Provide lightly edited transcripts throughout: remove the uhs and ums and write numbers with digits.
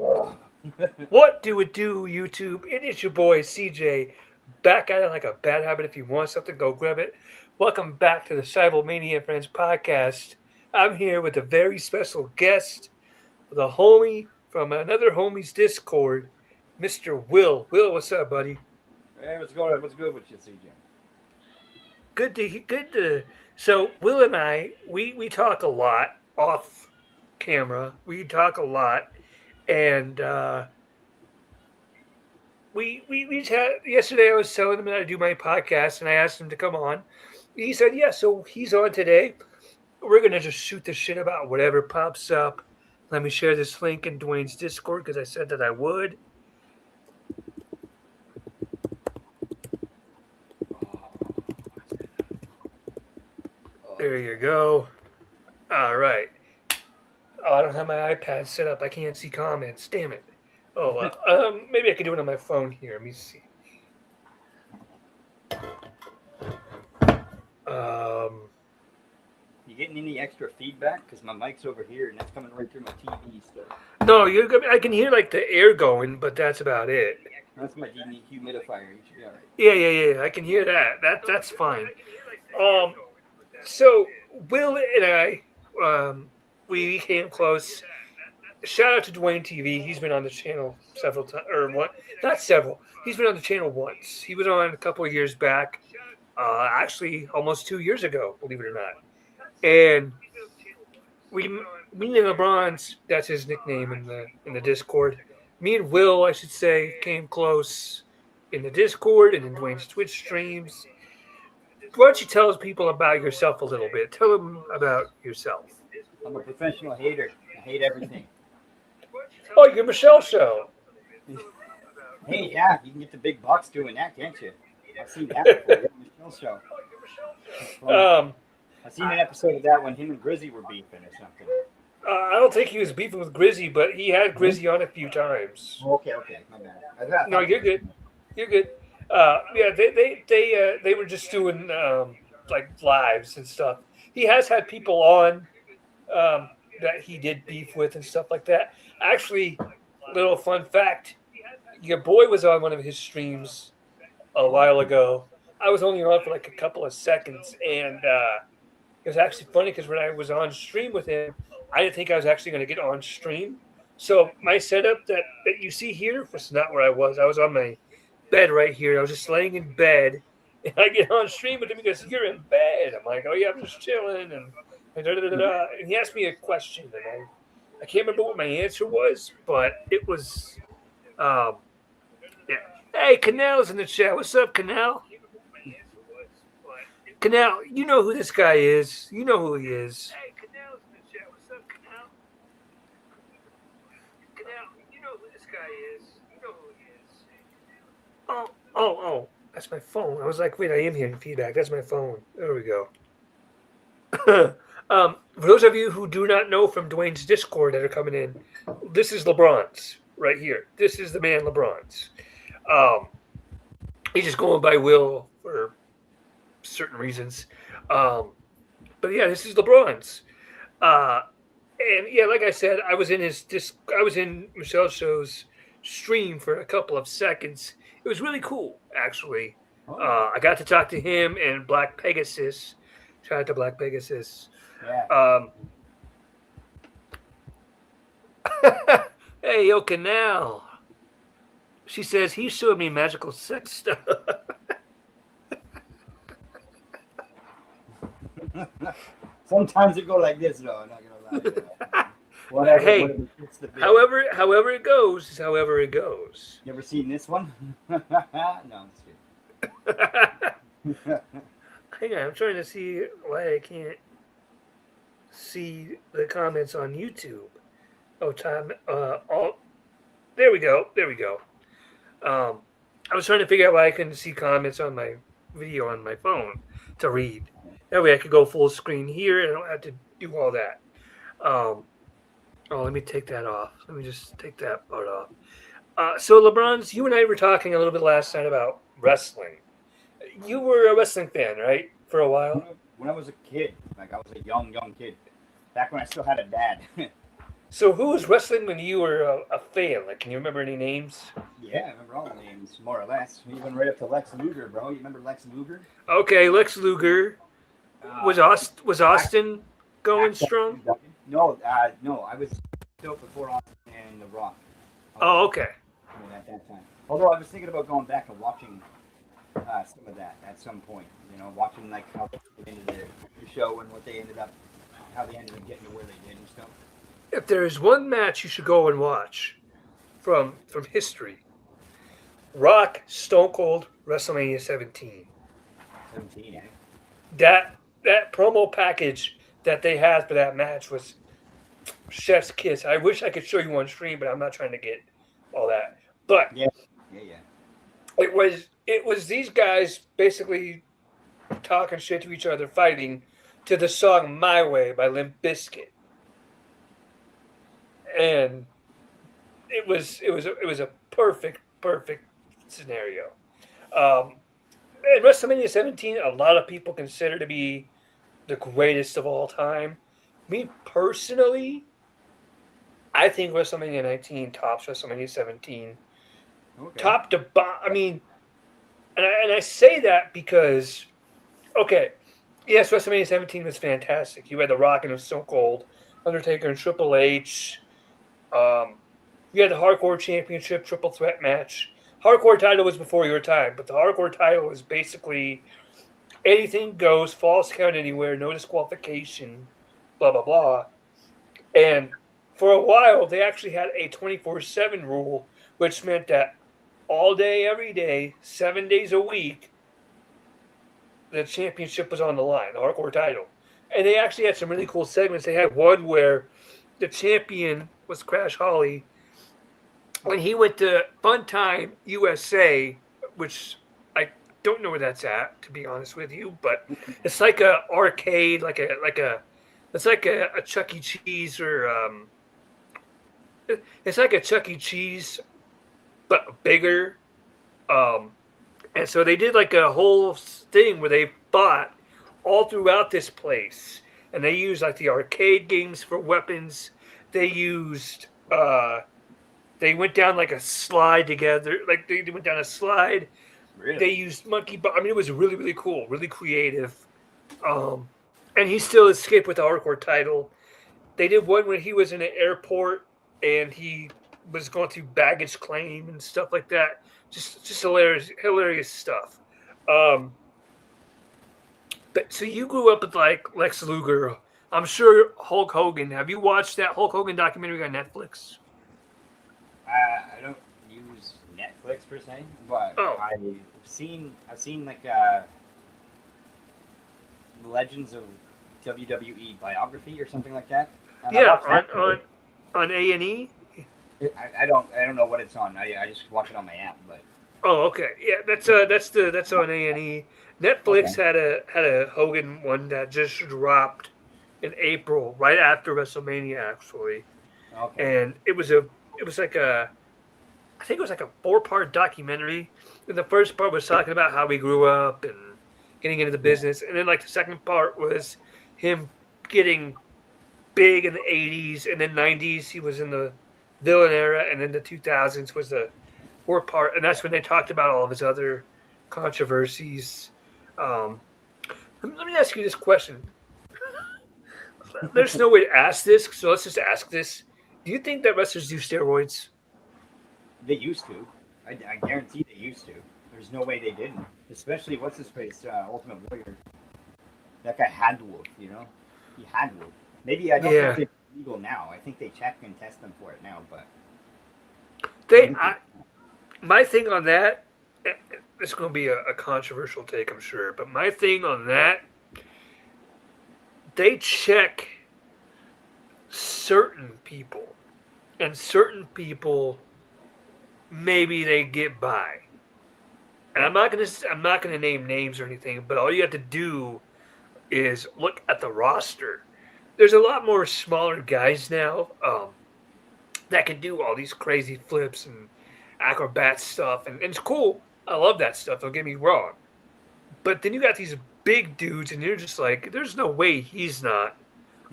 What do it do, YouTube? It is your boy CJ, back at it like a bad habit. If you want something, go grab it. Welcome back to the Seibelmania Friends podcast. I'm here with a very special guest, with a homie from another homie's Discord, Mr. Will. Will, what's up, buddy? Hey, what's going on? What's good with you, CJ? Good to. So Will and we talk a lot off camera. We talk a lot, and we had yesterday. I was telling him that I do my podcast, and I asked him to come on. He said, "Yeah." So he's on today. We're gonna just shoot the shit about whatever pops up. Let me share this link in Dwayne's Discord because I said that I would. There you go. All right. Oh, I don't have my iPad set up. I can't see comments. Damn it. Oh, maybe I can do it on my phone here. Let me see. Um, You getting any extra feedback? Because my mic's over here, and that's coming right through my TV stuff. no, you're good. I can hear like the air going, but that's about it. That's my dehumidifier. You should be all right. Yeah. I can hear that. That's fine. Um, so Will and I, we came close. Shout out to Dwayne TV. He's been on the channel several times, or what? Not several. He's been on the channel once. He was on a couple of years back. Actually, almost 2 years ago, believe it or not. And we, me and LeBron's, that's his nickname in the Discord. Me and Will, I should say, came close in the Discord and in Dwayne's Twitch streams. Why don't you tell people about yourself a little bit? Tell them about yourself. I'm a professional hater. I hate everything. Oh, you're Michelle Show. Hey, yeah, you can get the big bucks doing that, can't you? I've seen that before. Yeah, Michelle Show. I've seen an episode of that when him and Grizzy were beefing or something. I don't think he was beefing with Grizzy, but he had Grizzy on a few times. Okay, my bad. No, you're good. You're good. Yeah, they were just doing like lives and stuff. He has had people on that he did beef with and stuff like that. Actually, little fun fact: your boy was on one of his streams a while ago. I was only on for like a couple of seconds, and it was actually funny because when I was on stream with him, I didn't think I was actually going to get on stream. So my setup that you see here was not where I was. I was on my bed right here. I was just laying in bed, and I get on stream with him because you're in bed. I'm like, oh yeah, I'm just chilling, and da da da da. And he asked me a question, and I can't remember what my answer was, but it was, yeah. Hey, Canal's in the chat. What's up, Canal? Canal, you know who this guy is. You know who he is. Hey, Canal's in the chat. What's up, Canal? Canal, you know who this guy is. You know who he is. Oh. That's my phone. I was like, wait, I am hearing feedback. That's my phone. There we go. For those of you who do not know from Dwayne's Discord that are coming in, this is LeBron's right here. This is the man LeBron's. He's just going by Will for certain reasons. But yeah, this is LeBron's. And yeah, like I said, I was in Michelle Show's stream for a couple of seconds. It was really cool, actually. I got to talk to him and Black Pegasus. Shout out to Black Pegasus. Yeah. Hey, yo, Canal. She says he showed me magical sex stuff. Sometimes it go like this, though. I'm not gonna lie. Whatever. Hey, Whatever however it goes is however it goes. You ever seen this one? No, I'm just kidding. Hang on, I'm trying to see why I can't see the comments on YouTube. Oh, time. There we go. I was trying to figure out why I couldn't see comments on my video on my phone to read. That way I could go full screen here and I don't have to do all that. Let me take that off. Let me just take that part off. So LeBron's, you and I were talking a little bit last night about wrestling. You were a wrestling fan, right? For a while? When I was a kid, like I was a young kid, back when I still had a dad. So who was wrestling when you were a fan? Like, can you remember any names? Yeah, I remember all the names, more or less. Even right up to Lex Luger, bro. You remember Lex Luger? Okay, Lex Luger. Uh, Was back, Austin going back then, strong? no, no, I was still before Austin and The Rock. I Oh, wasn't okay. at that time. Although I was thinking about going back and watching some of that at some point. You know, watching like how they get into the show and what they ended up, how they ended up getting to where they did and stuff. If there is one match you should go and watch from history, Rock Stone Cold WrestleMania 17. 17, eh? That promo package that they had for that match was chef's kiss. I wish I could show you on stream, but I'm not trying to get all that. But Yeah, yeah. it was these guys basically talking shit to each other, fighting to the song "My Way" by Limp Bizkit, and it was a perfect scenario. Um, and WrestleMania 17, a lot of people consider to be the greatest of all time. Me personally, I think WrestleMania 19 tops WrestleMania 17, Okay. top to bottom. I mean, and I say that because okay, yes, WrestleMania 17 was fantastic. You had The Rock and Stone Cold, Undertaker and Triple H. Um, you had the Hardcore Championship triple threat match. Hardcore title was before your time, but the Hardcore title was basically anything goes, false count anywhere, no disqualification, blah blah blah. And for a while, they actually had a 24/7 rule, which meant that all day, every day, 7 days a week, the championship was on the line, the hardcore title. And they actually had some really cool segments. They had one where the champion was Crash Holly when he went to Fun Time USA, which I don't know where that's at, to be honest with you, but it's like a arcade, it's like a Chuck E. Cheese or it's like a Chuck E. Cheese but bigger. Um, and so they did like a whole thing where they fought all throughout this place, and they used like the arcade games for weapons. They used they went down like a slide together, like they went down a slide. They Really? used monkey. I mean, it was really cool, really creative. Um, and he still escaped with the hardcore title. They did one when he was in an airport and he was going through baggage claim and stuff like that. Just hilarious stuff. Um, but so you grew up with like Lex Luger. I'm sure Hulk Hogan. Have you watched that Hulk Hogan documentary on Netflix? I don't use Netflix per se, but Oh, I've seen like Legends of WWE biography or something like that, and I yeah, watched that. on A&E. I don't know what it's on. I just watch it on my app, but Oh, okay. Yeah, that's on A&E. okay, Netflix had a Hogan one that just dropped in April, right after WrestleMania, actually, okay, and it was like a I think it was like a four-part documentary. And the first part was talking about how he grew up and getting into the yeah, business, and then like the second part was him getting big in the '80s, and then '90s he was in the villain era, and then the 2000s was the fourth part, and that's when they talked about all of his other controversies. Um, let me ask you this question. There's no way to ask this, so let's just ask this. Do you think that wrestlers do steroids? they used to. I guarantee they used to. There's no way they didn't. Especially what's his face, Ultimate Warrior. That guy had to have, you know, he had to have. Maybe I don't know if Yeah, it's legal now. I think they check and test them for it now, but I they. think they. My thing on that, it's going to be a controversial take, I'm sure, but my thing on that, they check certain people, and certain people maybe they get by. And Okay. I'm not gonna name names or anything, but all you have to do is look at the roster. There's a lot more smaller guys now that can do all these crazy flips and acrobat stuff, and it's cool. I love that stuff. Don't get me wrong. But then you got these big dudes, and you're just like, there's no way he's not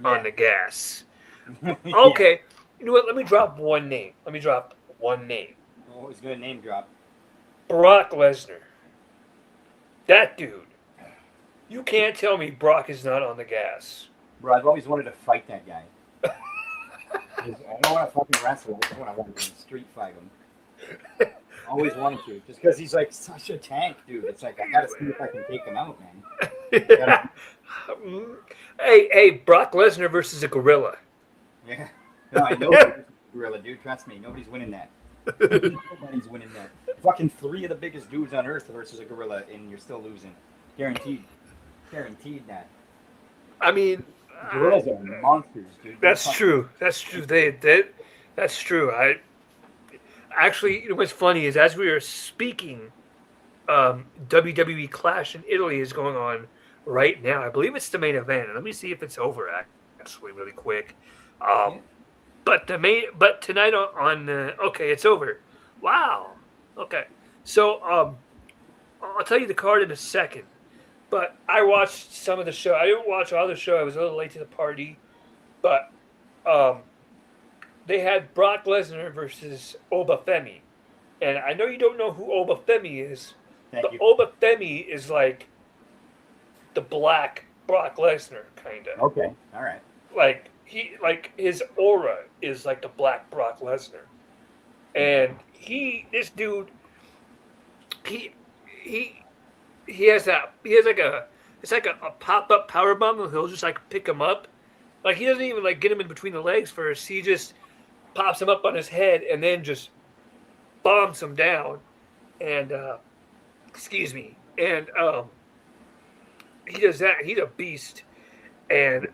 on Yeah. the gas. Yeah. Okay, You know what? Let me drop one name. Always good name drop. Brock Lesnar. That dude. You can't tell me Brock is not on the gas. Bro, I've always wanted to fight that guy. I don't want to fucking wrestle. I want to fucking street fight him. Always wanted to, just because he's like such a tank, dude. It's like I gotta see if I can take him out, man. Gotta, Hey, Brock Lesnar versus a gorilla. yeah. No, I know he's a gorilla, dude. Trust me, nobody's winning that. Nobody's winning that. Fucking 3 of the biggest dudes on earth versus a gorilla, and you're still losing. Guaranteed. Guaranteed that. I mean, Gorillas are monsters, dude. That's true. That's true. That's true. I actually, you know what's funny is as we are speaking, WWE Clash in Italy is going on right now. I believe it's the main event. Let me see if it's over actually, really quick. But tonight on okay, it's over. Wow. Okay. So I'll tell you the card in a second. But I watched some of the show. I didn't watch all the show. I was a little late to the party. But they had Brock Lesnar versus Obafemi. And I know you don't know who Obafemi is, but Obafemi is like the black Brock Lesnar, kind of. Okay, all right. Like his aura is like the black Brock Lesnar, and this dude, he has like a pop up power bomb, and he'll just like pick him up, like he doesn't even like get him in between the legs first. He just pops him up on his head and then just bombs him down, and excuse me, and he does that. He's a beast. And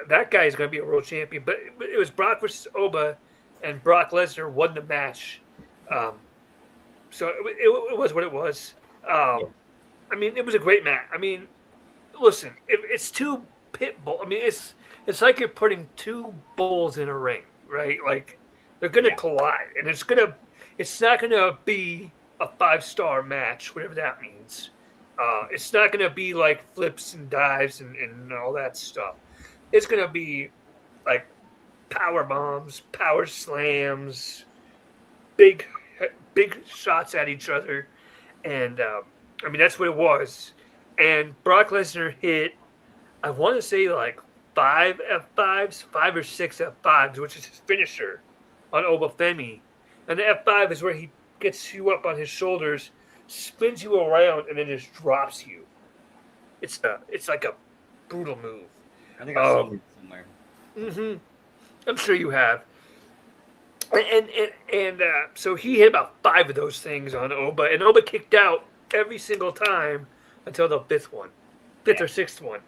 that guy is going to be a world champion. But it was Brock versus Oba, and Brock Lesnar won the match. So it was what it was. I mean, it was a great match. I mean, listen, it's two pit bulls. I mean, it's like you're putting two bulls in a ring, right? Like they're going to collide, and it's not going to be a 5-star match, whatever that means. It's not going to be like flips and dives and all that stuff. It's going to be like power bombs, power slams, big shots at each other. And, I mean, that's what it was. And Brock Lesnar hit, I want to say like 5 F5s, 5 or 6 F5s, which is his finisher on Obafemi. And the F5 is where he gets you up on his shoulders, spins you around, and then just drops you. It's like a brutal move. I think I've seen it somewhere. Mm-hmm. I'm sure you have. And so he hit about 5 of those things on Oba, and Oba kicked out every single time until the 5th or 6th one.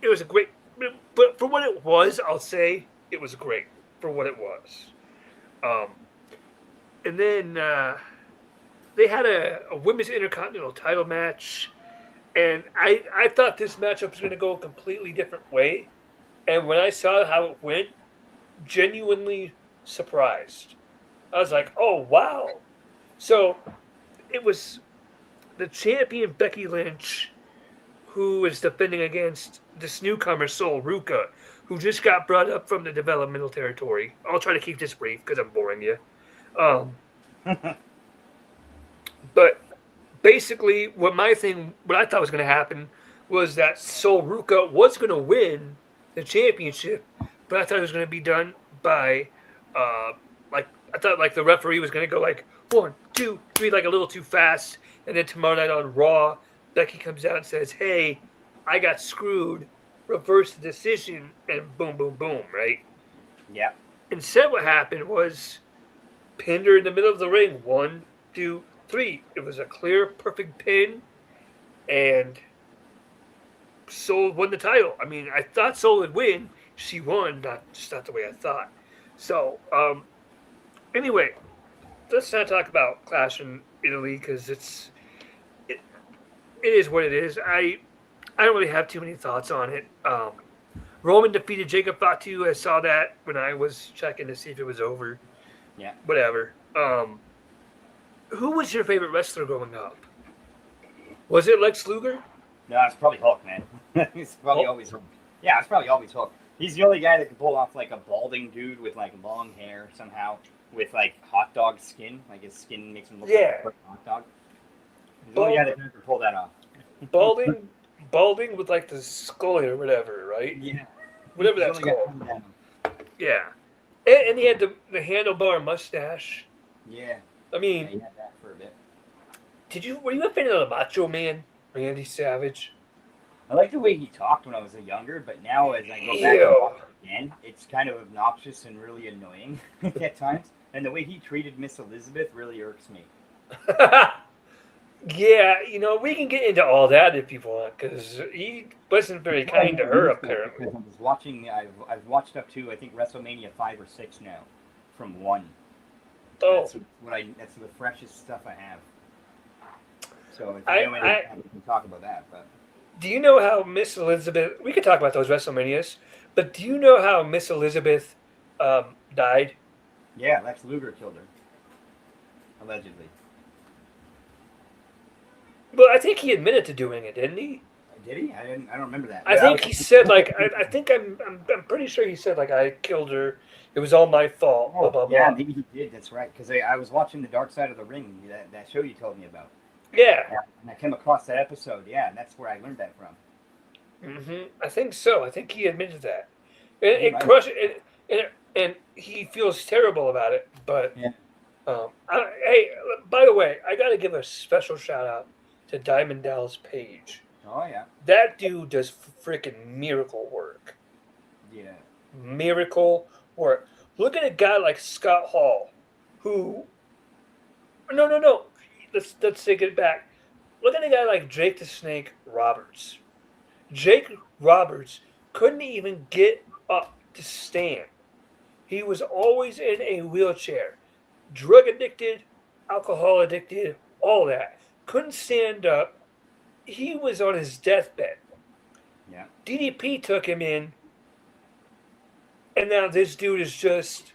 It was a great, but for what it was, I'll say it was great for what it was. And then they had a women's intercontinental title match, and I thought this matchup was going to go a completely different way. And when I saw how it went, genuinely surprised. I was like, oh, wow. So it was the champion Becky Lynch, who is defending against this newcomer, Sol Ruka, who just got brought up from the developmental territory. I'll try to keep this brief because I'm boring you. But basically, what I thought was going to happen was that Sol Ruka was going to win the championship, but I thought it was going to be done by, I thought like the referee was going to go like 1, 2, 3, like a little too fast, and then tomorrow night on Raw, Becky comes out and says, "Hey, I got screwed," reverse the decision, and boom, boom, boom, right? Yeah. Instead, what happened was pinned her in the middle of the ring. 1, 2, 3. It was a clear, perfect pin, and Sol won the title. I mean, I thought Sol would win. She won, not the way I thought. So, anyway, let's not talk about Clash in Italy because it is what it is. I don't really have too many thoughts on it. Roman defeated Jacob Fatu. I saw that when I was checking to see if it was over. Yeah. Whatever. Who was your favorite wrestler growing up? Was it Lex Luger? No, it's probably Hulk, man. It's probably always Hulk. Yeah, it's probably always Hulk. He's the only guy that can pull off like a balding dude with like long hair somehow, with like hot dog skin. Like his skin makes him look like a Yeah, perfect hot dog. He's the only guy bald, that can pull that off. balding with like the skull or whatever, right? Yeah, he's Whatever the that's only guy that called. can do that. Yeah, and he had the handlebar mustache. Yeah, I yeah, mean, he had that for a bit. were you a fan of the Macho Man, Randy Savage? I like the way he talked when I was younger, but now as I go back and Ew. watch it again, it's kind of obnoxious and really annoying at times. And the way he treated Miss Elizabeth really irks me. Yeah, we can get into all that if you want, because he wasn't very That's why I kind to never her, used it apparently. because I was watching. I've watched up to I think WrestleMania 5 or 6 now, from one. Oh, That's the freshest stuff I have. So if you I, know any, I, we can talk about that. But do you know how Miss Elizabeth? We could talk about those WrestleManias, but do you know how Miss Elizabeth died? yeah, Lex Luger killed her allegedly. Well, I think he admitted to doing it, didn't he? Did he? I didn't. I don't remember that. I think he said like I think I'm pretty sure he said like I killed her. It was all my fault. Blah Oh blah yeah, blah. maybe he did. That's right. Because I was watching the Dark Side of the Ring, that show you told me about. Yeah. Yeah, and I came across that episode. Yeah, and that's where I learned that from. I think so. I think he admitted that. It Right. crushed it, and he feels terrible about it. But Yeah. hey, by the way, I got to give a special shout out to Diamond Dallas Page. Oh yeah. That dude does freaking miracle work. Yeah. Miracle work. Look at a guy like Scott Hall, who no. Let's take it back. Look at a guy like Jake the Snake Roberts. Jake Roberts couldn't even get up to stand. He was always in a wheelchair, drug addicted, alcohol addicted, all that. Couldn't stand up. He was on his deathbed. Yeah. DDP took him in, and now this dude is just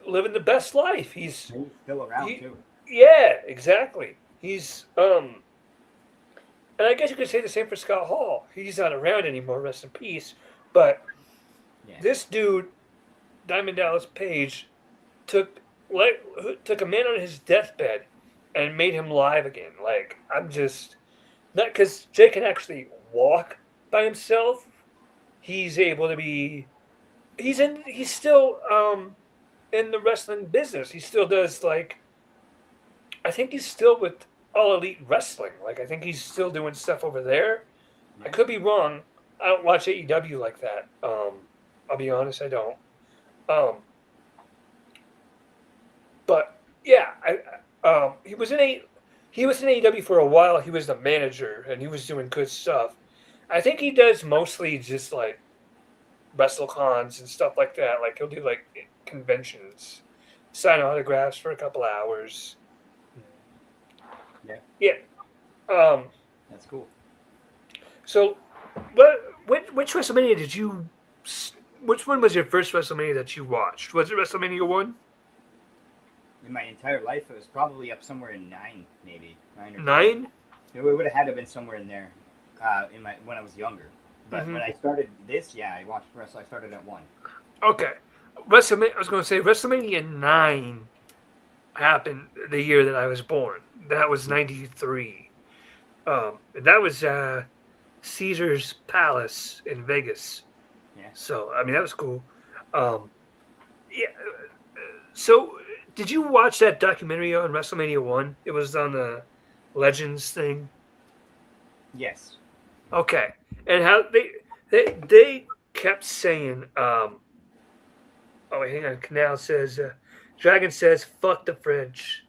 living the best life. He's still around He, too. yeah, exactly. And I guess you could say the same for Scott Hall. He's not around anymore, rest in peace. But Yeah. this dude, Diamond Dallas Page, took like took a man on his deathbed and made him live again. Like I'm just not because Jake can actually walk by himself. He's able to be. He's still in the wrestling business. He still does like. I think he's still with All Elite Wrestling. Like I think he's still doing stuff over there. I Yeah. could be wrong. I don't watch AEW like that. I'll be honest, I don't. Um, but yeah, he was in AEW for a while. He was the manager and he was doing good stuff. I think he does mostly just like WrestleCons and stuff like that. Like he'll do like conventions, sign autographs for a couple hours. Yeah. Yeah. Um, That's cool. so, which WrestleMania did you? Which one was your first WrestleMania that you watched? Was it WrestleMania 1? In my entire life, it was probably up somewhere in 9, maybe 9 or 10. 9? It would have had to have been somewhere in there, when I was younger. But Mhm. when I started this, yeah, I watched wrestling. I started at 1. Okay. WrestleMania. I was going to say WrestleMania 9 happened the year that I was born. That was 93. That was Caesar's Palace in Vegas. Yeah. So I mean that was cool. Um, yeah. So did you watch that documentary on WrestleMania 1? It was on the Legends thing. Yes. Okay. And how they kept saying, oh wait, hang on. Canal says, Dragon says, fuck the French.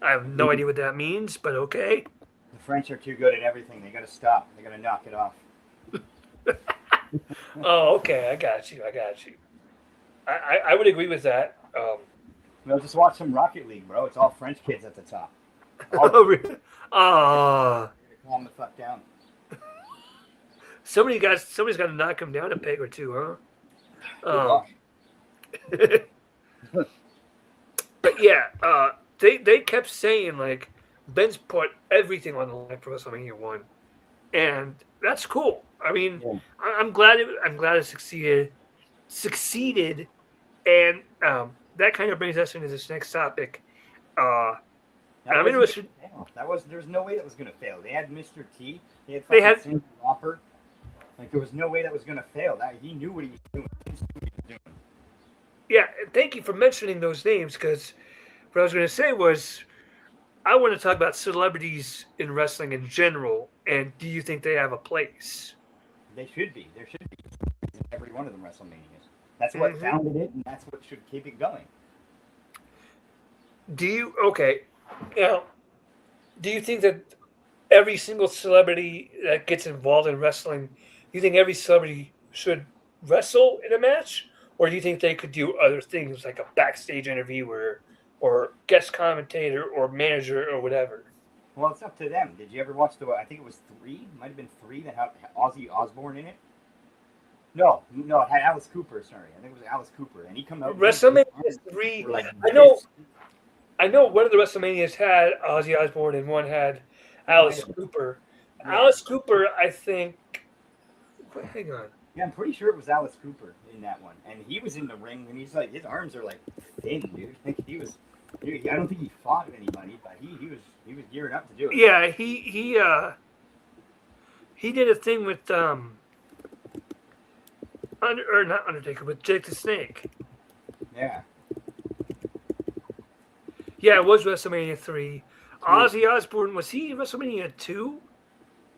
I have no idea what that means, but okay. The French are too good at everything. They got to stop. They got to knock it off. Oh, okay. I got you. I would agree with that. Well, just watch some Rocket League, bro. It's all French kids at the top. Oh, really? Ah. Calm the fuck down. Somebody's got to knock him down a peg or two, huh? Good luck. But yeah, they kept saying like Ben's put everything on the line for WrestleMania 1, and that's cool. I mean, Yeah. I'm glad it succeeded, and that kind of brings us into this next topic. Uh, That I'm wasn't interested. gonna fail. There's no way that was gonna fail. They had Mr. T. They had They fucking had Cindy Lauper. Like there was no way that was gonna fail. That he knew what he was doing. Yeah, thank you for mentioning those names because what I was going to say was I want to talk about celebrities in wrestling in general, and do you think they have a place? They should be. There should be every one of them WrestleManias. That's what Hmm. founded it, and that's what should keep it going. Do you okay? Now, do you think that every single celebrity that gets involved in wrestling, do you think every celebrity should wrestle in a match, or do you think they could do other things like a backstage interviewer, or guest commentator, or manager, or whatever? Well, it's up to them. Did you ever watch the? I think it was three. Might have been three that had Ozzy Osbourne in it. No, no, it had Alice Cooper. Sorry, I think it was Alice Cooper, and he come out. His WrestleMania arms three. were like I know this. I know one of the WrestleManias had Ozzy Osbourne and one had It might Alice have been. Cooper. Yeah, Alice Cooper, I think. Wait, hang on. yeah, I'm pretty sure it was Alice Cooper in that one, and he was in the ring, and he's like, his arms are like thin, dude. Like he was. Dude, I don't think he fought anybody, but he was gearing up to do it. Yeah, he did a thing with or not Undertaker, with Jake the Snake. Yeah, Yeah, it was WrestleMania 3. three. Ozzy Osbourne, was he in WrestleMania 2?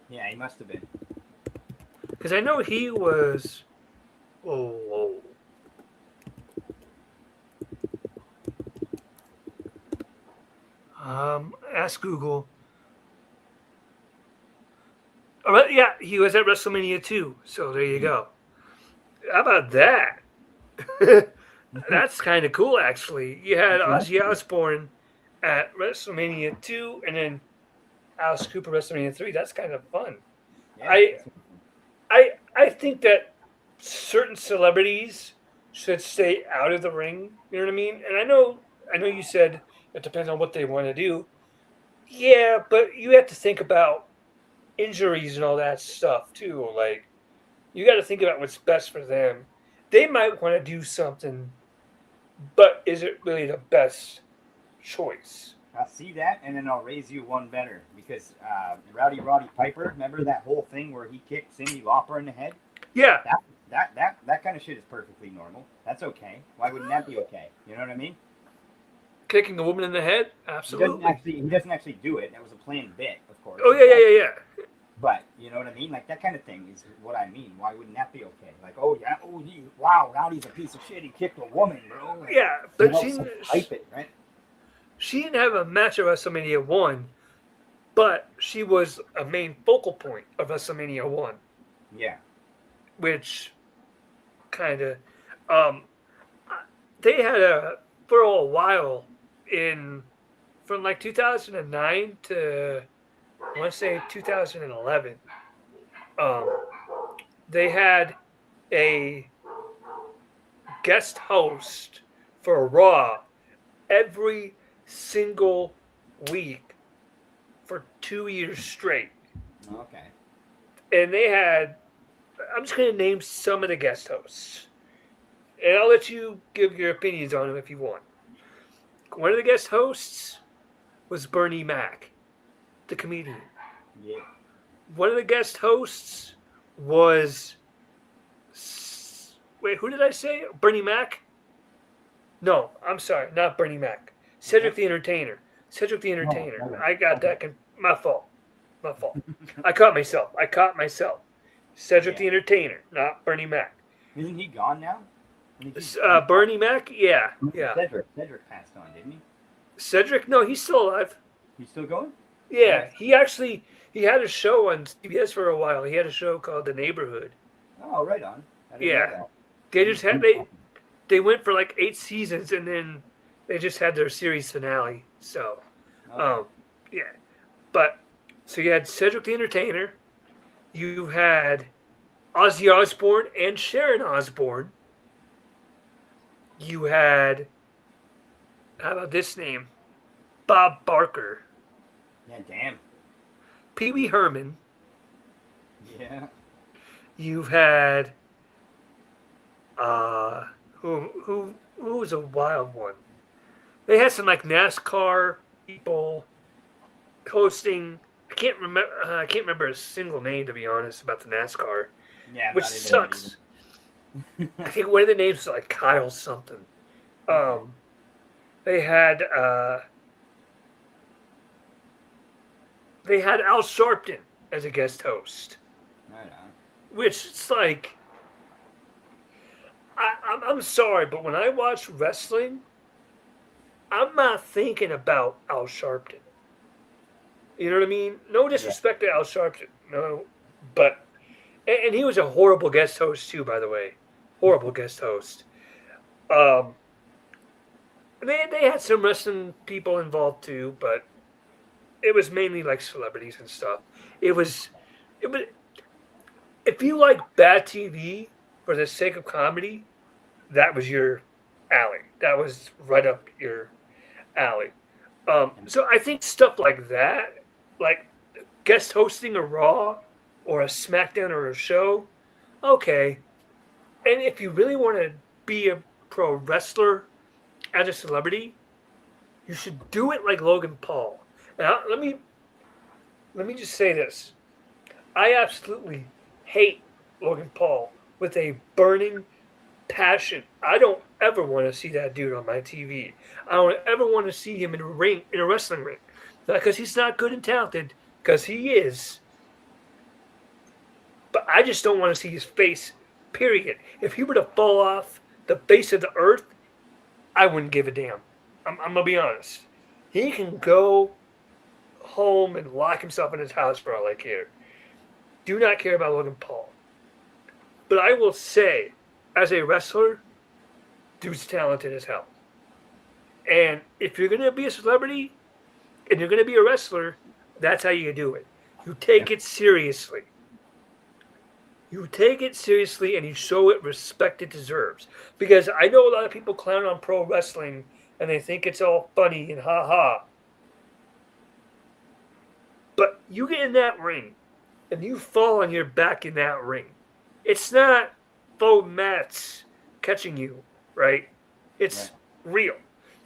Yeah, he must have been. Because I know he was. Oh, whoa. Ask Google. Oh, yeah, he was at WrestleMania 2. So there you go. How about that? That's kind of cool, actually. You had That's right. Ozzy Osbourne at WrestleMania 2 and then Alice Cooper WrestleMania 3. That's kind of fun. Yeah, I that's I think that certain celebrities should stay out of the ring. You know what I mean? And I know you said it depends on what they want to do. Yeah, but you have to think about injuries and all that stuff too. Like you got to think about what's best for them. They might want to do something, but is it really the best choice? I'll see that, and then I'll raise you one better because Rowdy Roddy Piper. Remember that whole thing where he kicked Cindy Lauper in the head? Yeah, That kind of shit is perfectly normal. That's okay. Why wouldn't that be okay? You know what I mean? kicking a woman in the head, absolutely. He doesn't actually do it. That was a planned bit, of course. Oh yeah, yeah, yeah, yeah. But you know what I mean? Like that kind of thing is what I mean. Why wouldn't that be okay? Like, oh yeah, wow, Rowdy's a piece of shit. He kicked a woman, bro. Like, Yeah, but so hype it, right? she didn't have a match at WrestleMania 1, but she was a main focal point of WrestleMania 1, Yeah. which kind of um, they had for a while in from like 2009 to I want to say 2011. Um, they had a guest host for Raw every single week for 2 years straight. Okay. And they had, I'm just going to name some of the guest hosts. And I'll let you give your opinions on them if you want. One of the guest hosts was Bernie Mac, the comedian. Yeah. One of the guest hosts was, wait, who did I say? Bernie Mac? No, I'm sorry, not Bernie Mac. Cedric the Entertainer. Cedric the Oh, Entertainer. okay. I got that. My fault. My fault. I caught myself. Cedric Yeah. the Entertainer, not Bernie Mac. Isn't he gone now? I think Bernie Mac, yeah, yeah. Cedric passed on, didn't he? Cedric, no, he's still alive. He's still going? Yeah, he had a show on CBS for a while. He had a show called The Neighborhood. Oh, right on. I didn't know Yeah, that. they just had they went for like 8 seasons and then they just had their series finale. So, Okay. yeah, but so you had Cedric the Entertainer, you had Ozzy Osbourne and Sharon Osbourne. You had, how about this name? Bob Barker, Yeah, damn. Pee Wee Herman, Yeah. You've had uh, who was a wild one? They had some like NASCAR people hosting. I can't remember. I can't remember a single name to be honest about the NASCAR, Yeah, I'm which not into that either. sucks. I think one of the names was like Kyle something. Okay. Um, they had Al Sharpton as a guest host, Right on. which it's like I'm sorry, but when I watch wrestling, I'm not thinking about Al Sharpton. You know what I mean? No Yeah. disrespect to Al Sharpton, no, but and he was a horrible guest host too, by the way, horrible guest host. Um, they had some wrestling people involved too, but it was mainly like celebrities and stuff. It was if you like bad TV for the sake of comedy, that was your alley. That was right up your alley. So I think stuff like that, like guest hosting a Raw or a SmackDown or a show, okay. And if you really want to be a pro wrestler as a celebrity, you should do it like Logan Paul. Now, let me just say this: I absolutely hate Logan Paul with a burning passion. I don't ever want to see that dude on my TV. I don't ever want to see him in a ring, in a wrestling ring. Not because he's not good and talented, because he is. But I just don't want to see his face, period. If he were to fall off the face of the earth, I wouldn't give a damn. I'm going to be honest. He can go home and lock himself in his house for all I care. Do not care about Logan Paul. But I will say, as a wrestler, dude's talented as hell. And if you're going to be a celebrity and you're going to be a wrestler, that's how you do it. You Yeah. take it seriously. You take it seriously and you show it respect it deserves. Because I know a lot of people clown on pro wrestling and they think it's all funny and ha ha. But you get in that ring and you fall on your back in that ring. It's not faux mats catching you, right? Right. It's real.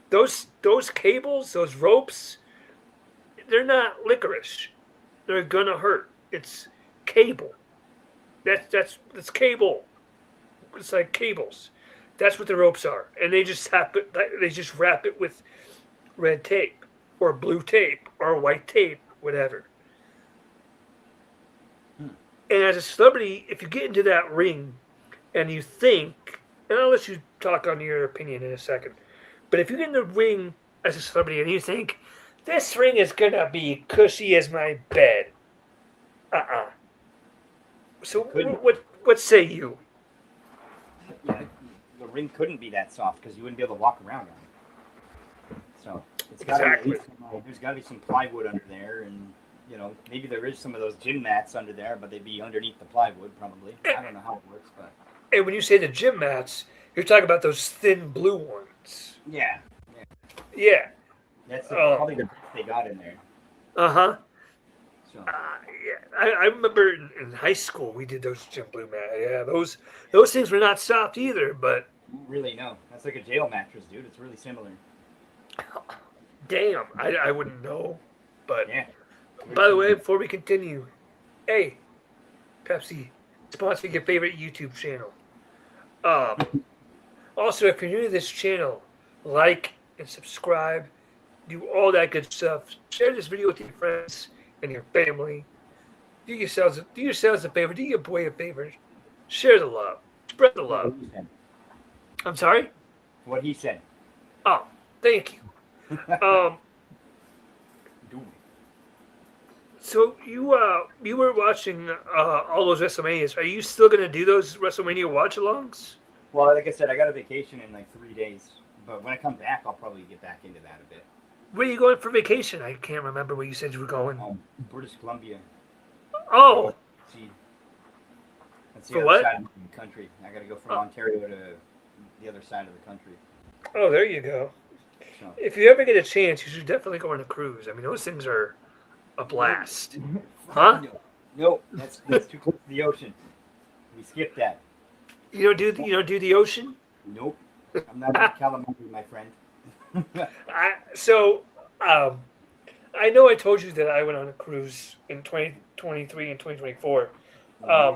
Those cables, those ropes, they're not licorice. They're gonna hurt. It's cable. That's cable. It's like cables. That's what the ropes are, and they just wrap it with red tape or blue tape or white tape, whatever. Hmm. And as a celebrity, if you get into that ring and you think, and I'll let you talk on your opinion in a second, but if you get in the ring as a celebrity and you think this ring is gonna be cushy as my bed, uh-uh. So It couldn't. what say you? Yeah, the ring couldn't be that soft because you wouldn't be able to walk around on it. So it's got to be at Exactly. least there's got to be some plywood under there, and maybe there is some of those gym mats under there, but they'd be underneath the plywood probably. I don't know how it works, but And when you say the gym mats, you're talking about those thin blue ones. yeah, Yeah. that's Um, probably the best they got in there. uh huh. So Yeah. I remember in high school we did those gym blue mats. Yeah, those things were not soft either. But really, no, that's like a jail mattress, dude. It's really similar. damn, I wouldn't know. But Yeah. Very by the way, similar. before we continue, hey, Pepsi, sponsor your favorite YouTube channel. Um, Also, if you're new to this channel, like and subscribe, do all that good stuff. Share this video with your friends and your family. Do yourselves a favor. Do your boy a favor. Share the love. Spread the Yeah, love. what he said. I'm sorry. What he said. Oh, thank you. Um, Dude. so you were watching all those WrestleManias. Are you still gonna do those WrestleMania watch-alongs? Well, like I said, I got a vacation in like 3 days, but when I come back, I'll probably get back into that a bit. Where are you going for vacation? I can't remember where you said you were going. British Columbia. Oh, See, that's the for other what? side of the country. I got to go from Oh, Ontario to the other side of the country. oh, there you go. So, If you ever get a chance, you should definitely go on a cruise. I mean, those things are a blast. Huh? no, that's too close to the ocean. We skipped that. You don't do the ocean. Nope. I'm not in calamari, my friend. So um, I know I told you that I went on a cruise in 2023 and 2024. Yeah. Um,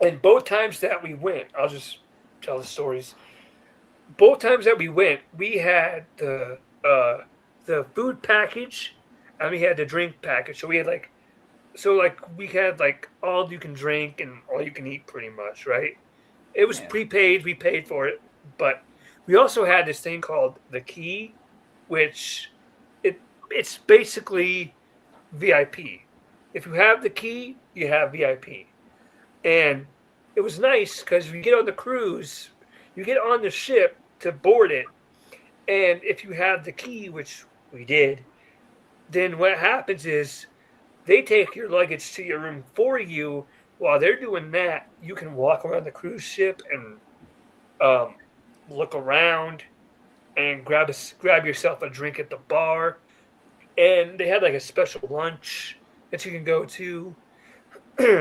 and both times that we went, I'll just tell the stories. Both times that we went, we had the food package and we had the drink package. So we had like we had like all you can drink and all you can eat pretty much, right? It was Yeah. prepaid, we paid for it, but we also had this thing called the key, which it's basically VIP. If you have the key, you have VIP. And it was nice because you get on the cruise, you get on the ship to board it, and if you have the key, which we did, then what happens is they take your luggage to your room for you. While they're doing that, you can walk around the cruise ship and um, look around and grab yourself a drink at the bar. And they had like a special lunch that you can go to.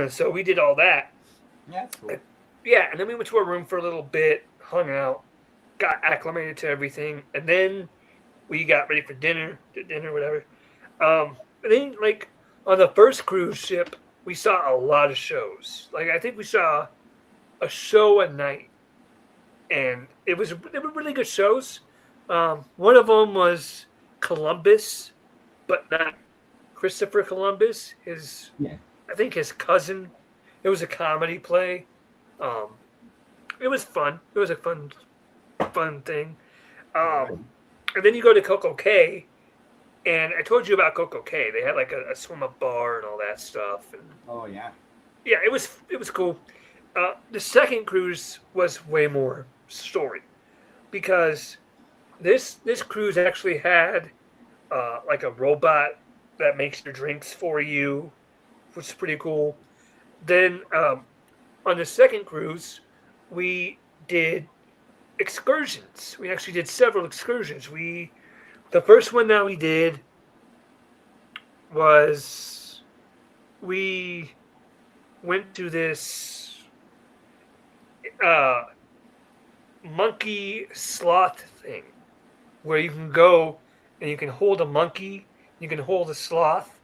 So we did all that. Yeah, that's cool. Yeah, and then we went to our room for a little bit, hung out, got acclimated to everything, and then we got ready for dinner, did dinner, whatever. And then like on the first cruise ship, we saw a lot of shows. Like I think we saw a show a night, and they were really good shows. One of them was Columbus, but not Christopher Columbus. His Yeah. I think his cousin. It was a comedy play. Um, it was fun. It was a fun thing. Right. And then you go to Coco Cay, and I told you about Coco Cay. They had like a swim up bar and all that stuff. And Oh yeah. yeah, it was cool. The second cruise was way more story because this cruise actually had like a robot that makes your drinks for you, which is pretty cool. Then on the second cruise, we did excursions. We actually did several excursions. The first one that we did was we went to this uh, monkey sloth thing where you can go and you can hold a monkey, you can hold a sloth.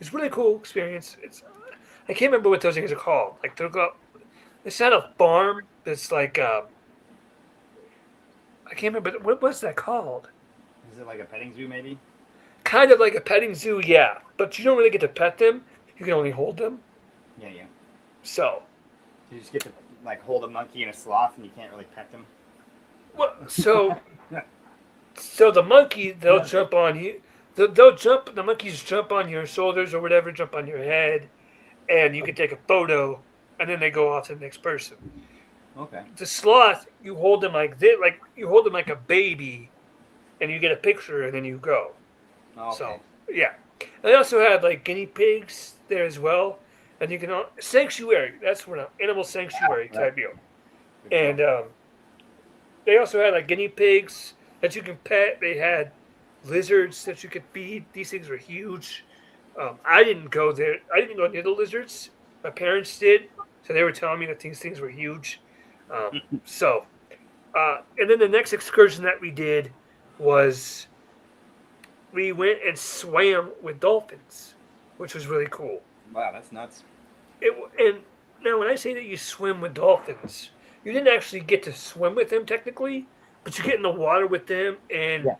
It's a really cool experience. I can't remember what those things are called. Like it's not a farm. It's like I can't remember what's that called. Is it like a petting zoo, maybe? Kind of like a petting zoo, yeah. But you don't really get to pet them. You can only hold them. Yeah, yeah. So, You just get to like hold a monkey and a sloth, and you can't really pet them. well, so the monkey they'll jump on you. They'll jump. The monkeys jump on your shoulders or whatever, jump on your head, and you can take a photo, and then they go off to the next person. Okay. The sloth, you hold them like this, like you hold them like a baby, and you get a picture, and then you go. Okay. So yeah, they also had like guinea pigs there as well, and you can sanctuary. That's what animal sanctuary type deal. Good And call. they also had like guinea pigs that you can pet. They had lizards that you could feed. These things were huge. I didn't go there. I didn't go near the lizards. My parents did, so they were telling me that these things were huge. So, and then the next excursion that we did was we went and swam with dolphins, which was really cool. Wow, that's nuts. And now, when I say that you swim with dolphins, you didn't actually get to swim with them technically, but you get in the water with them, and Yeah.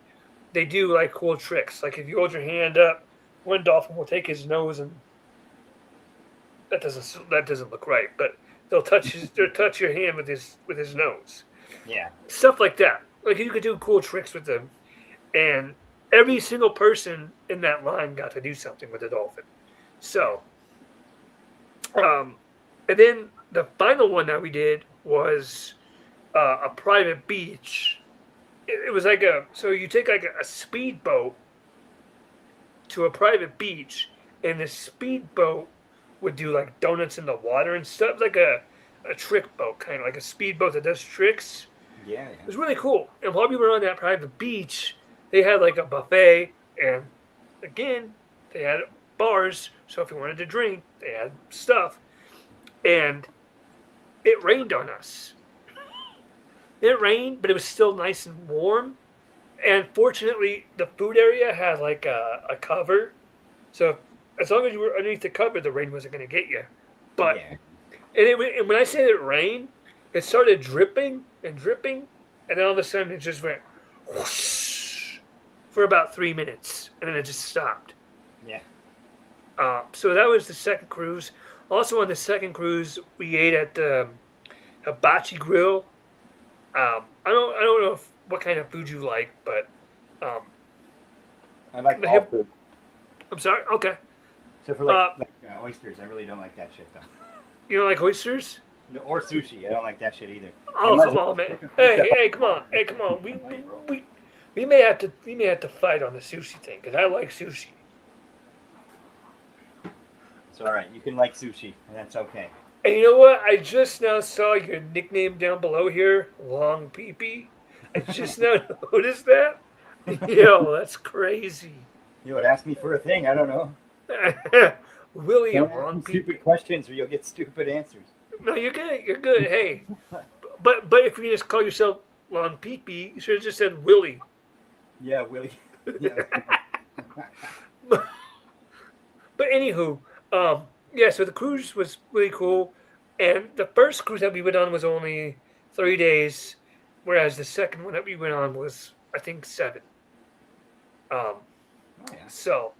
they do like cool tricks. Like if you hold your hand up, one dolphin will take his nose, and that doesn't look right, but they'll touch your hand with his nose, Yeah. stuff like that. Like you could do cool tricks with them, and every single person in that line got to do something with a dolphin. So, um, and then the final one that we did was a private beach. It was like so you take like a speedboat to a private beach, and the speedboat would do like donuts in the water and stuff, like a trick boat, kind of like a speedboat that does tricks. Yeah. It was really cool. And while we were on that private beach, they had like a buffet, and again, they had bars. So if you wanted to drink, they had stuff. And it rained on us. It rained, but it was still nice and warm. And fortunately, the food area had like a cover, so as long as you were underneath the cover, the rain wasn't going to get you. But Yeah. and when I say it rained, it started dripping and dripping, and then all of a sudden it just went whoosh for about 3 minutes, and then it just stopped. Yeah. So that was the second cruise. Also on the second cruise, we ate at the Hibachi Grill. I don't know what kind of food you like, but um, I like the all hip. food. I'm sorry. Okay. Except for Uh, oysters. I really don't like that shit though. you don't like oysters? No, or sushi. I don't like that shit either. Oh, Unless come on, man. Hey, come on. Hey, come on. We may have to fight on the sushi thing because I like sushi. it's all right. You can like sushi, and that's okay. And you know what? I just now saw your nickname down below here, Long Peepee. I just now noticed that. Yo, that's crazy. You would ask me for a thing. I don't know. Willie Don't and ask Long me stupid Peepee. questions, or you'll get stupid answers. No, you're good. You're good. Hey, but if you just call yourself Long Peepee, you should have just said Willie. Yeah, Willie. Yeah. But anywho, yeah. So the cruise was really cool, and the first cruise that we went on was only 3 days, whereas the second one that we went on was I think 7. Um, Oh yeah. so,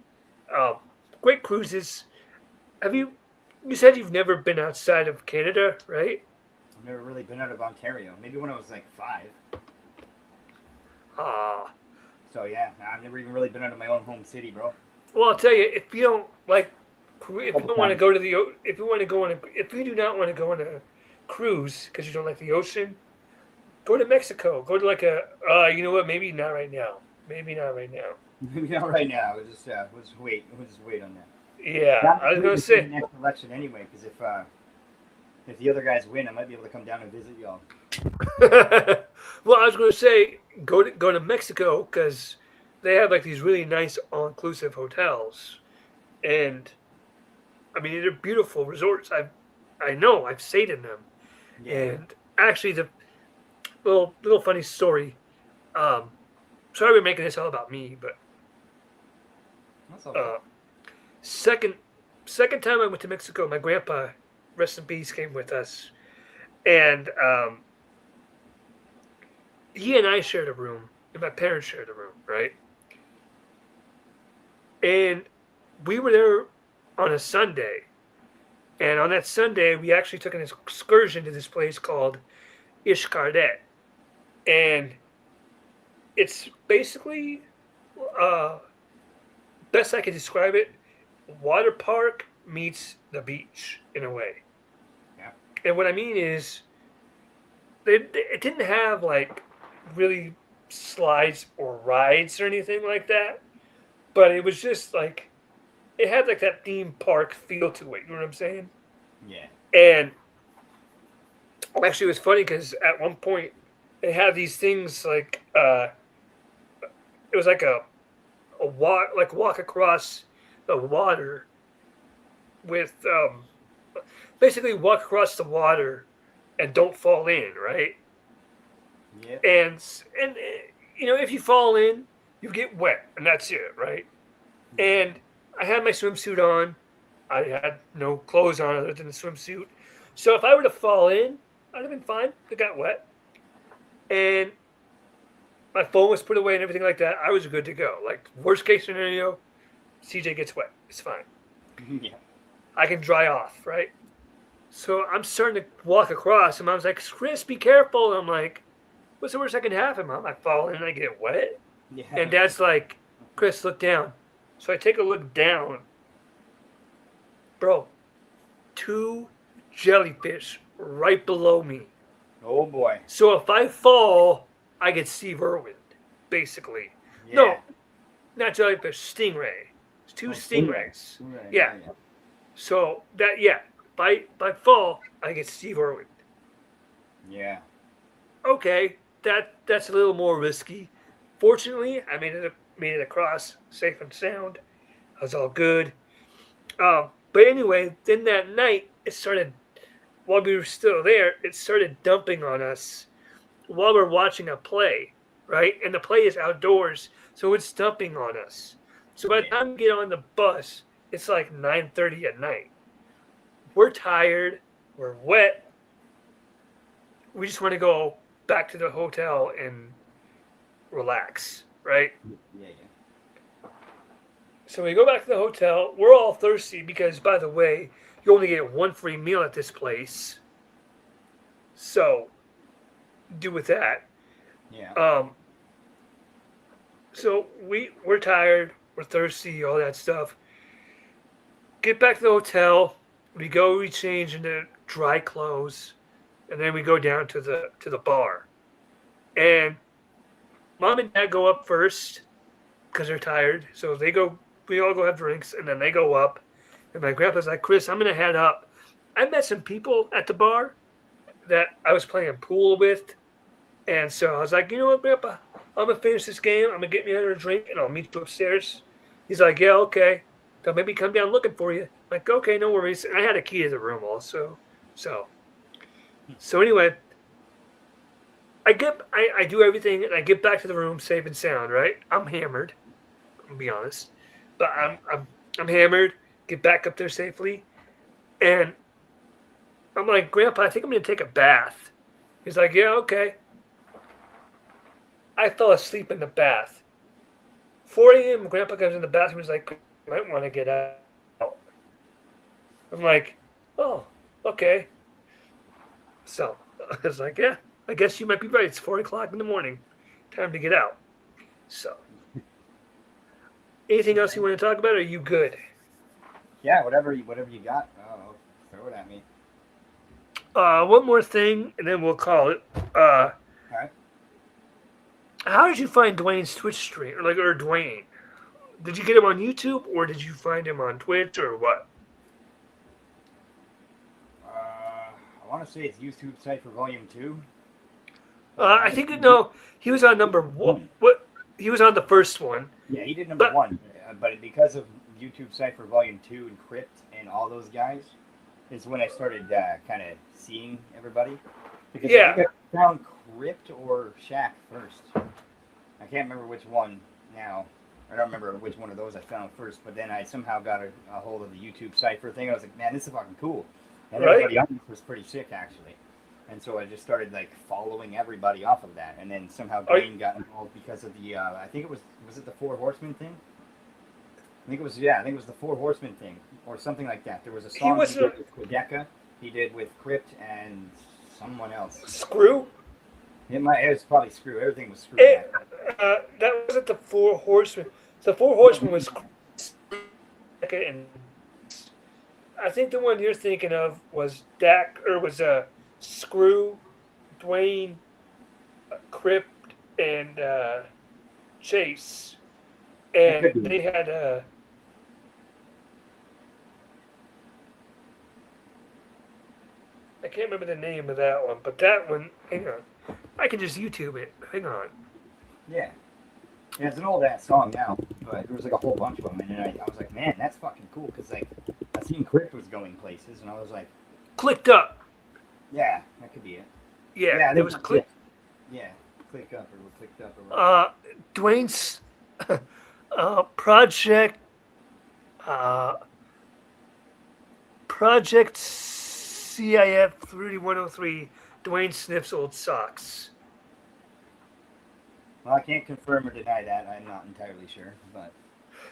um, great cruises. Have you? You said you've never been outside of Canada, right? I've never really been out of Ontario. Maybe when I was like 5. Ah, So yeah, I've never even really been out of my own home city, bro. well, I'll tell you, if you don't like, if you Couple don't want to times. go to if you want to go on if you do not want to go on a cruise because you don't like the ocean, go to Mexico. Go to like you know what? Maybe not right now. Maybe not right now. Maybe not right now. We'll just wait. We'll just wait on that. Yeah, Not I was wait gonna to see the say. next election anyway, because if the other guys win, I might be able to come down and visit y'all. Well, I was gonna say go to Mexico because they have like these really nice all-inclusive hotels, and I mean they're beautiful resorts. I know I've stayed in them, Yeah, and actually the little funny story. Um, Sorry we're making this all about me, but that's all good. uh, second second time I went to Mexico, my grandpa, rest in peace, came with us, and he and I shared a room, and my parents shared a room, right? And we were there on a Sunday, and on that Sunday we actually took an excursion to this place called Ishkardet, and it's basically uh, best I can describe it, water park meets the beach in a way. Yeah, And what I mean is, it didn't have like really slides or rides or anything like that, but it was just like it had like that theme park feel to it. You know what I'm saying? yeah, And actually, it was funny because at one point they had these things like it was like walk across the water with basically walk across the water and don't fall in, right? yeah, And you know if you fall in, you get wet, and that's it, right? yeah. And I had my swimsuit on. I had no clothes on other than the swimsuit. So if I were to fall in, I'd have been fine. It got wet, and my phone was put away and everything like that. I was good to go. Like worst case scenario, CJ gets wet. It's fine. Yeah. I can dry off, right? So I'm starting to walk across, and Mom's like, "Chris, be careful." And I'm like, "What's the worst that can happen, Mom? I fall in and I get wet." Yeah. And Dad's like, "Chris, look down." So I take a look down, bro. 2 jellyfish right below me. Oh boy. So if I fall, I get Steve Irwin, basically. Yeah. No, not jellyfish, stingray. It's 2 Oh, stingray. stingrays. Stingray, Yeah. yeah. So that if I fall, I get Steve Irwin. Yeah. Okay, that's a little more risky. Fortunately, I made it across safe and sound. I was all good. But anyway, then that night it started while we were still there, it started dumping on us while we're watching a play, right? And the play is outdoors, so it's dumping on us. So by the Yeah. time we get on the bus, it's like 9:30 at night. We're tired, we're wet. We just want to go back to the hotel and relax, right? Yeah. So we go back to the hotel. We're all thirsty because, by the way, you only get one free meal at this place. So do with that. Yeah. Um, so we're tired, we're thirsty, all that stuff. Get back to the hotel. We change into dry clothes, and then we go down to the bar. And mom and dad go up first because they're tired. So they go. We all go have drinks, and then they go up. And my grandpa's like, Chris, I'm gonna head up. I met some people at the bar that I was playing pool with, and so I was like, you know what, Grandpa, I'm gonna finish this game. I'm gonna get me another drink, and I'll meet you upstairs. He's like, yeah, okay. So maybe come down looking for you. I'm like, okay, no worries. And I had a key to the room also. So so anyway, I do everything, and I get back to the room safe and sound. Right? I'm hammered. I'll be honest, but Yeah. I'm hammered. Get back up there safely, and I'm like, Grandpa, I think I'm gonna take a bath. He's like, yeah, okay. I fell asleep in the bath. 4 a.m. Grandpa comes in the bathroom. He's like, you might want to get out. I'm like, oh, okay. So I was like, yeah, I guess you might be right. It's 4 o'clock in the morning. Time to get out. So, anything else you want to talk about? Or are you good? Yeah. Whatever you got. Oh, throw it at me. One more thing, and then we'll call it. Uh, All right. how did you find Dwayne's Twitch stream? Or Dwayne? Did you get him on YouTube, or did you find him on Twitch, or what? I want to say it's YouTube site for Volume 2. I think no, he was on number what? One. What? He was on the first one, Yeah, he did number but 1, but because of YouTube site for Volume 2 and Crypt and all those guys, is when I started kind of seeing everybody. Because I yeah, think I found Crypt or Shaq first. I can't remember which one now. I don't remember which one of those I found first, but then I somehow got a hold of the YouTube Cypher thing. I was like, man, this is fucking cool. And right. everybody on this was pretty sick, actually. And so I just started like following everybody off of that. And then somehow Are, Dwayne got involved because of the, I think it was it the Four Horsemen thing? I think it was, yeah, I think it was the Four Horsemen thing or something like that. There was a he song he was did with Quedeca, he did with Crypt and someone else. Screw. It was probably Screw. Everything was Screw. It, that wasn't the Four Horsemen. The Four Horsemen was, and I think the one you're thinking of was Screw, Dwayne, Crypt, and Chase, It and could be. they had I can't remember the name of that one, but that one. Hang on, I can just YouTube it. Hang on. Yeah. Yeah, it's an old ass song now, but there was like a whole bunch of them, and then I was like, man, that's fucking cool, because like I seen Crypt was going places, and I was like, Clicked up. yeah, that could be it. Yeah, Yeah, there was click. Yeah, click up or clicked up or whatever. Dwayne's project. Project CIF 3103. Dwayne sniffs old socks. Well, I can't confirm or deny that. I'm not entirely sure, but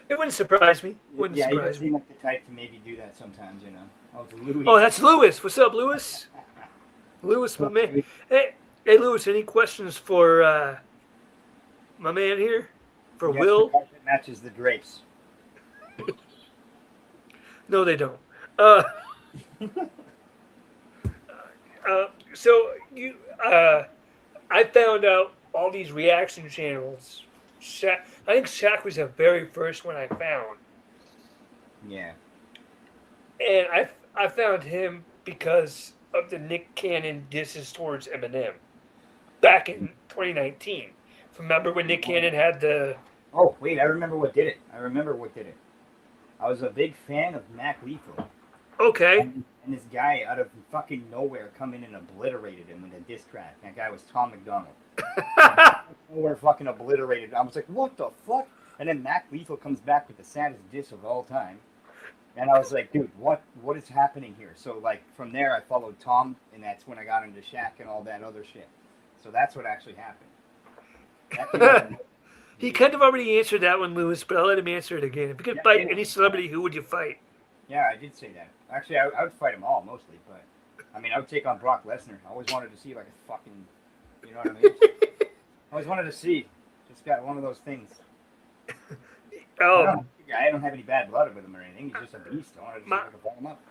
It wouldn't surprise me. Wouldn't yeah, he does surprise me. seem like the type to maybe do that sometimes, you know. Oh, it's Louis. Oh, that's Lewis. What's up, Lewis? Lewis, my man. Hey, Lewis. Any questions for my man here? For Yes, Will? the carpet matches the drapes. No, they don't. Uh, so I found out all these reaction channels. I think Shaq was the very first one I found, Yeah. and I found him because of the Nick Cannon disses towards Eminem back in 2019. Remember when Nick Cannon had the Oh, wait, I remember what did it. I was a big fan of Mac Lethal. Okay. And this guy out of fucking nowhere come in and obliterated him in a diss track. That guy was Tom McDonald. Nowhere fucking obliterated. I was like, what the fuck? And then Mac Lethal comes back with the saddest diss of all time. And I was like, dude, what is happening here? So like from there I followed Tom, and that's when I got into Shaq and all that other shit. So that's what actually happened. He kind of already answered that one, Lewis, but I'll let him answer it again. If you could fight any celebrity, who would you fight? Yeah, I did say that. Actually, I would fight them all mostly, but I mean, I would take on Brock Lesnar. I always wanted to see like a fucking, you know what I mean? I always wanted to see. Just got one of those things. I don't have any bad blood with him or anything. He's just a beast. I wanted to see if I could fuck him up.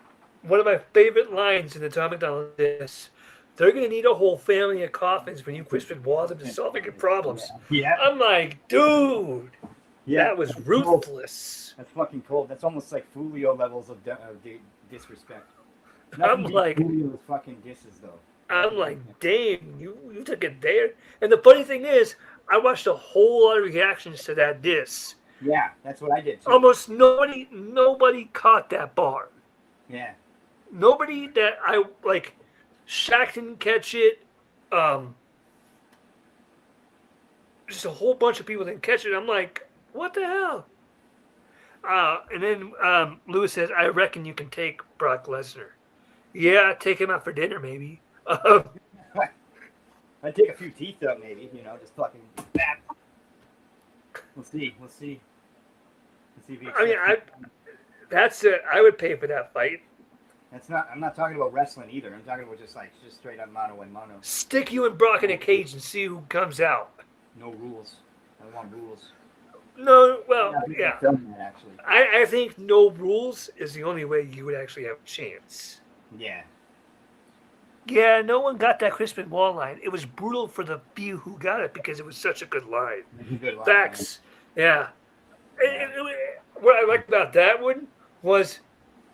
One of my favorite lines in the Tom McDonald is, "They're going to need a whole family of coffins when you Crispin Wall them to solving your problems." Yeah. I'm like, dude, that was ruthless. That's fucking cold. That's almost like Fulio levels of disrespect. I'm like, Fulio's fucking disses though. I'm like, damn, you took it there. And the funny thing is, I watched a whole lot of reactions to that diss. Yeah, that's what I did too. Almost nobody caught that bar. Yeah. Nobody that I like. Shaq didn't catch it. Just a whole bunch of people didn't catch it. I'm like, what the hell? And then Lewis says, I reckon you can take Brock Lesnar. Yeah, take him out for dinner, maybe. I'd take a few teeth out, maybe. You know, just fucking bam. We'll see. If I mean, that's it. I would pay for that fight. I'm not talking about wrestling either. I'm talking about just straight up mano and mano. Stick you and Brock in a cage and see who comes out. No rules. I don't want rules. No, well, yeah. That, actually. I think no rules is the only way you would actually have a chance. Yeah. Yeah, no one got that Crispin Wall line. It was brutal for the few who got it because it was such a good line. Facts. Man. Yeah. What I liked about that one was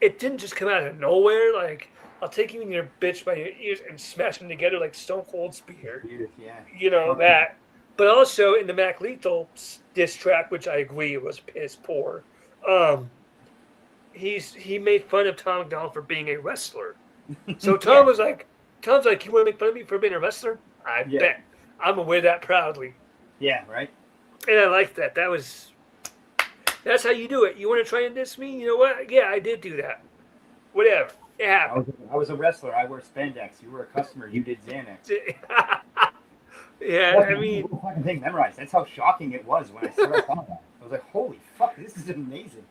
it didn't just come out of nowhere. Like, I'll take you in your bitch by your ears and smash them together like Stone Cold Spear. Yeah. You know, that. But also in the Mac Lethal diss track, which I agree was piss poor, he made fun of Tom McDonald for being a wrestler. So Tom's like, you want to make fun of me for being a wrestler? I bet. I'm going to wear that proudly. Yeah, right? And I like that. That's how you do it. You want to try and diss me? You know what? Yeah, I did do that. Whatever. It happened. I was a wrestler. I wear spandex. You were a customer. You did Xanax. Yeah, I mean... I fucking thing memorized. That's how shocking it was when I started talking about it. I was like, holy fuck, this is amazing.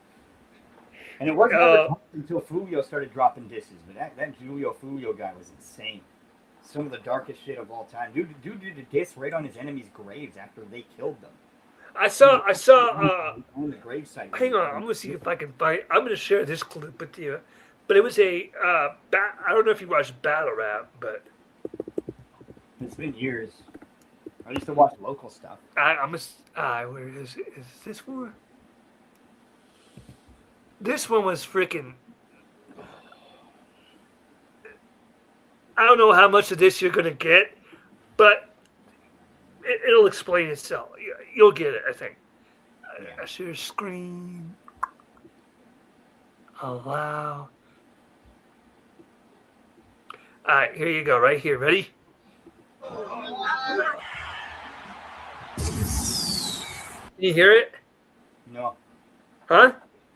And it wasn't until Fulio started dropping disses. But that Julio Fulio guy was insane. Some of the darkest shit of all time. Dude did a diss right on his enemies' graves after they killed them. I saw on the gravesite. Hang on, I'm gonna see if I can find. I'm gonna share this clip with you, but it was I don't know if you watched battle rap, but it's been years. I used to watch local stuff. Where is this one? This one was freaking. I don't know how much of this you're gonna get, but it'll explain itself. You'll get it, I think. I share screen. Allow. All right, here you go. Right here. Ready? Can you hear it? No. Huh?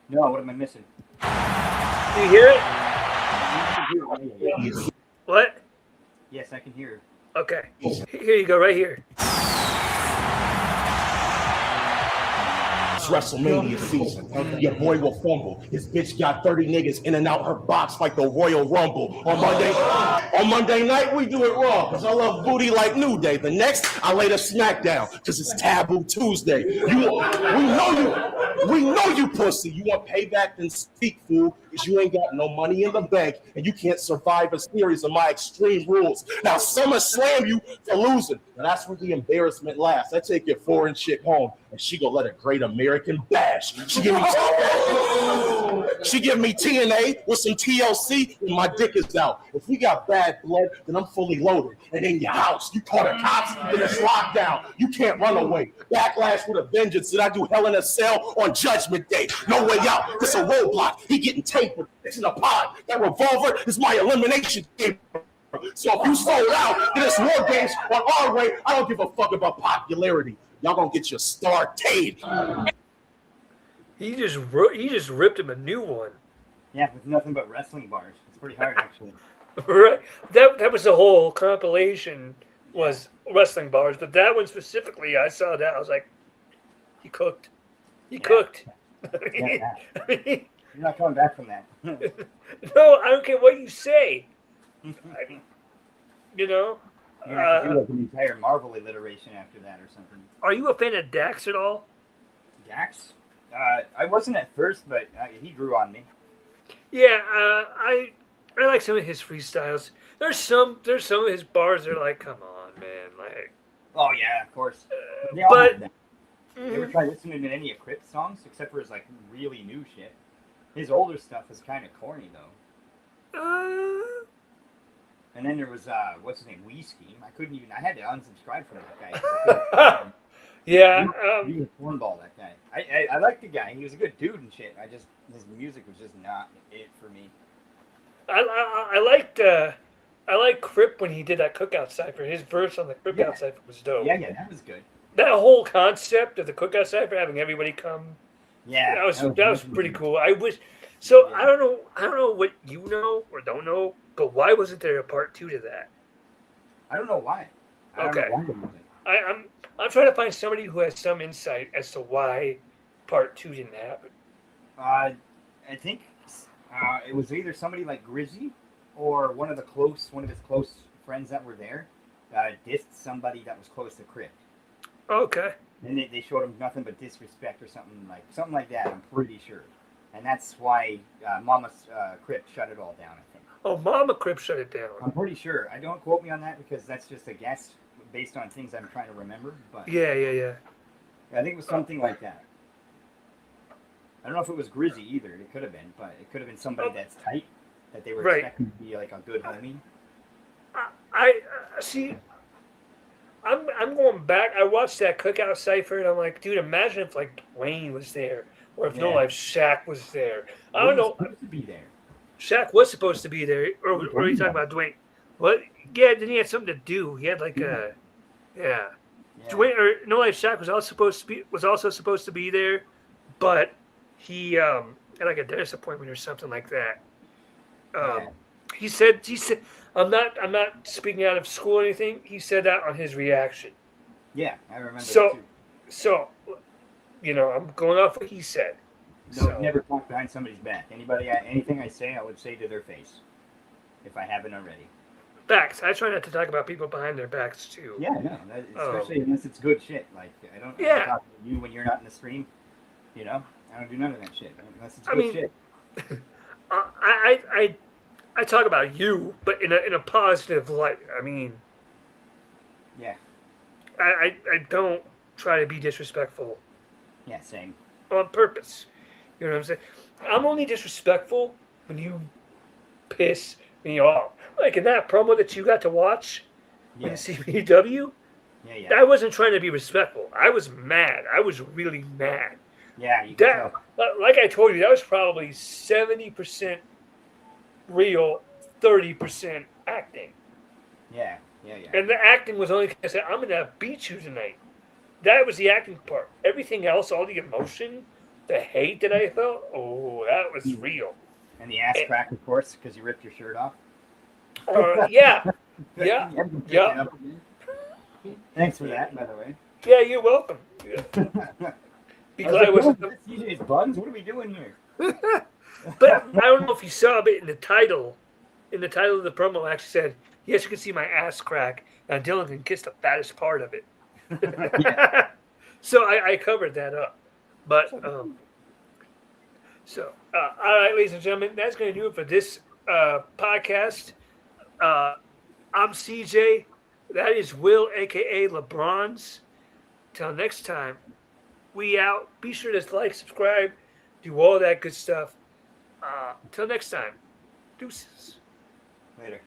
No. What am I missing? Do you hear it? What? Yes, I can hear. Okay. Here you go. Right here. WrestleMania season. Your boy will fumble. His bitch got 30 niggas in and out her box like the Royal Rumble. On Monday night, we do it raw, because I love booty like New Day. The next, I lay the smackdown, because it's Taboo Tuesday. We know you pussy. You want payback, then speak, fool, because you ain't got no money in the bank, and you can't survive a series of my extreme rules. Now, Summer slam you for losing. And that's where the embarrassment lasts. I take your foreign chick home, and she gonna let a great American bash. She give me TNA with some TLC, and my dick is out. If we got bad blood, then I'm fully loaded. And in your house, you call the cops, then it's locked down. You can't run away. Backlash with a vengeance. Did I do Hell in a Cell on Judgment Day? No way out. It's a roadblock. He getting taped with in a pod. That revolver is my elimination game. So if you sold out, then it's war games on our way. I don't give a fuck about popularity. Y'all gonna get your star tape. He just ripped him a new one. Yeah, with nothing but wrestling bars. It's pretty hard, actually. Right. That was the whole compilation was wrestling bars, but that one specifically, I saw that. I was like, he cooked. He cooked. Yeah. You're not coming back from that. No, I don't care what you say. You know? You have to do like an entire Marvel alliteration after that or something. Are you a fan of Dax at all? Dax? I wasn't at first, but he grew on me. Yeah, I like some of his freestyles. There's some of his bars that are like, come on, man, like. Oh yeah, of course. They all But had that. You ever try listening to any of Crypt's songs, except for his like really new shit? His older stuff is kind of corny though. And then there was what's his name, Wee Scheme. I had to unsubscribe from that guy. Yeah. He was a cornball, that guy. I liked the guy. He was a good dude and shit. His music was just not it for me. I liked Crip when he did that Cookout Cypher. His verse on the Cookout Cypher was dope. Yeah, that was good. That whole concept of the Cookout Cypher, having everybody come. Yeah, that was pretty cool. I wish. So I don't know what you know or don't know, but why wasn't there a part 2 to that? I don't know why. Okay. I'm trying to find somebody who has some insight as to why part 2 didn't happen. I think it was either somebody like Grizzy or one of his close friends that were there dissed somebody that was close to Crypt. Okay. And they showed him nothing but disrespect or something like that. I'm pretty sure, and that's why Mama Crypt shut it all down. I think. Oh, Mama Crypt shut it down. I'm pretty sure. I don't quote me on that because that's just a guess based on things I'm trying to remember. But Yeah. I think it was something like that. I don't know if it was Grizzy either. It could have been, but it could have been somebody that's tight that they were expecting to be like a good homie. I see. I'm going back. I watched that Cookout Cypher, and I'm like, dude, imagine if like Dwayne was there, or if No Life Shaq was there. I don't know. Supposed to be there. Shaq was supposed to be there, or are you talking about Dwayne? What? Yeah, then he had something to do. He had like a, yeah. Dwayne or No Life Shaq was also supposed to be there, but he had like a dentist appointment or something like that. He said I'm not speaking out of school or anything. He said that on his reaction. Yeah, I remember that too. So, I'm going off what he said. Never talk behind somebody's back. Anything I say, I would say to their face, if I haven't already. Facts. I try not to talk about people behind their backs too. Yeah, no, especially unless it's good shit. Like I don't talk to you when you're not in the stream. I don't do none of that shit unless it's good shit. I talk about you, but in a positive light. I mean, yeah. I don't try to be disrespectful. Yeah, same. On purpose. You know what I'm saying? I'm only disrespectful when you piss me off. Like in that promo that you got to watch in CBW. Yeah. I wasn't trying to be respectful. I was mad. I was really mad. Yeah, you can tell. Like I told you, that was probably 70% real, 30% acting. Yeah. And the acting was only because I said, I'm going to beat you tonight. That was the acting part. Everything else, all the emotion, the hate that I felt, that was real. And the ass crack, of course, because you ripped your shirt off. Yeah. Thanks for that, by the way. Yeah, you're welcome. Because I was CJ's buns. What are we doing here? But I don't know if you saw, but in the title of the promo, I actually said, "Yes, you can see my ass crack, and Dylan can kiss the fattest part of it." So I covered that up. But all right, ladies and gentlemen, that's going to do it for this podcast. I'm CJ. That is Will, aka LeBron's. Till next time, we out. Be sure to like, subscribe, do all that good stuff. Till next time, deuces. Later.